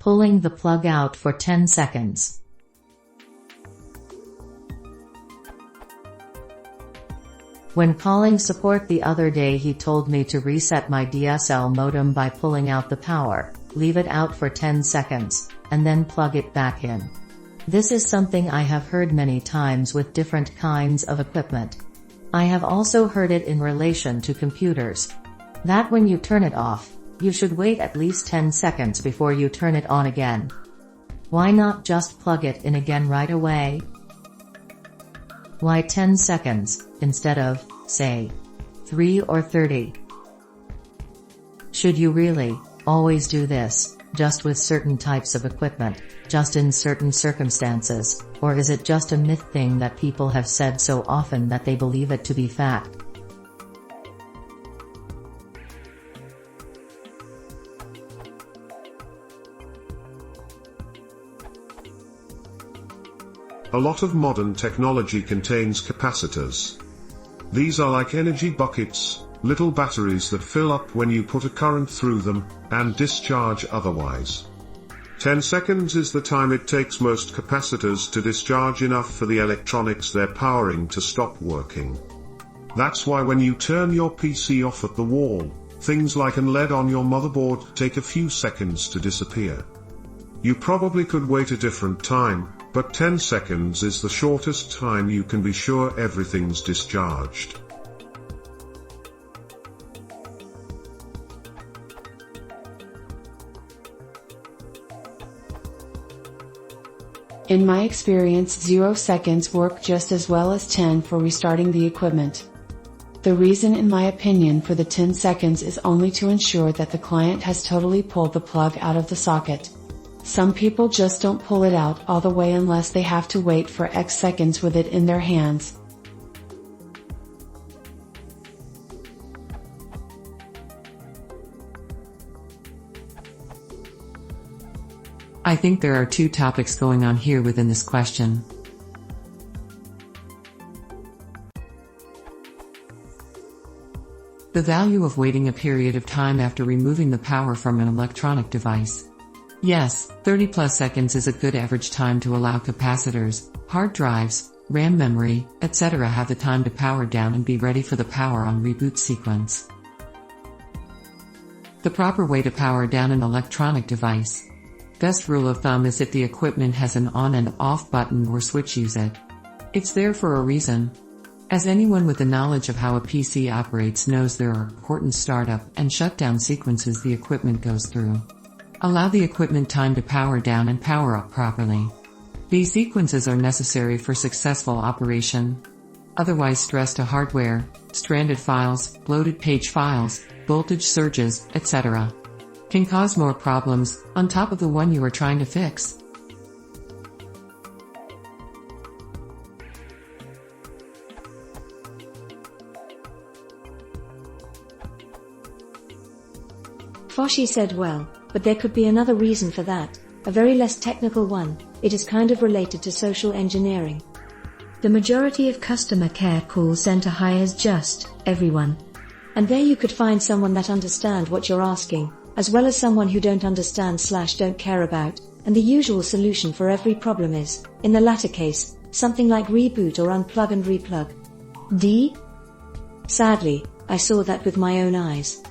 Pulling the plug out for 10 seconds. When calling support the other day, he told me to reset my DSL modem by pulling out the power, leave it out for 10 seconds, and then plug it back in. This is something I have heard many times with different kinds of equipment. I have also heard it in relation to computers. That when you turn it off, you should wait at least 10 seconds before you turn it on again. Why not just plug it in again right away? Why 10 seconds, instead of, say, 3 or 30? Should you really always do this, just with certain types of equipment, just in certain circumstances, or is it just a myth thing that people have said so often that they believe it to be fact? A lot of modern technology contains capacitors. These are like energy buckets, little batteries that fill up when you put a current through them, and discharge otherwise. 10 seconds is the time it takes most capacitors to discharge enough for the electronics they're powering to stop working. That's why when you turn your PC off at the wall, things like an LED on your motherboard take a few seconds to disappear. You probably could wait a different time, but 10 seconds is the shortest time you can be sure everything's discharged. In my experience, 0 seconds work just as well as 10 for restarting the equipment. The reason, in my opinion, for the 10 seconds is only to ensure that the client has totally pulled the plug out of the socket. Some people just don't pull it out all the way unless they have to wait for X seconds with it in their hands. I think there are two topics going on here within this question. The value of waiting a period of time after removing the power from an electronic device. Yes, 30+ seconds is a good average time to allow capacitors, hard drives, RAM memory, etc. have the time to power down and be ready for the power on reboot sequence. The proper way to power down an electronic device. Best rule of thumb is if the equipment has an on and off button or switch, use it. It's there for a reason. As anyone with the knowledge of how a PC operates knows, there are important startup and shutdown sequences the equipment goes through. Allow the equipment time to power down and power up properly. These sequences are necessary for successful operation. Otherwise, stress to hardware, stranded files, bloated page files, voltage surges, etc. can cause more problems, on top of the one you are trying to fix. Foshi said well, but there could be another reason for that, a very less technical one. It is kind of related to social engineering. The majority of customer care call center hires just everyone. And there you could find someone that understand what you're asking, as well as someone who don't understand/don't care about, and the usual solution for every problem is, in the latter case, something like reboot or unplug and replug. Sadly, I saw that with my own eyes.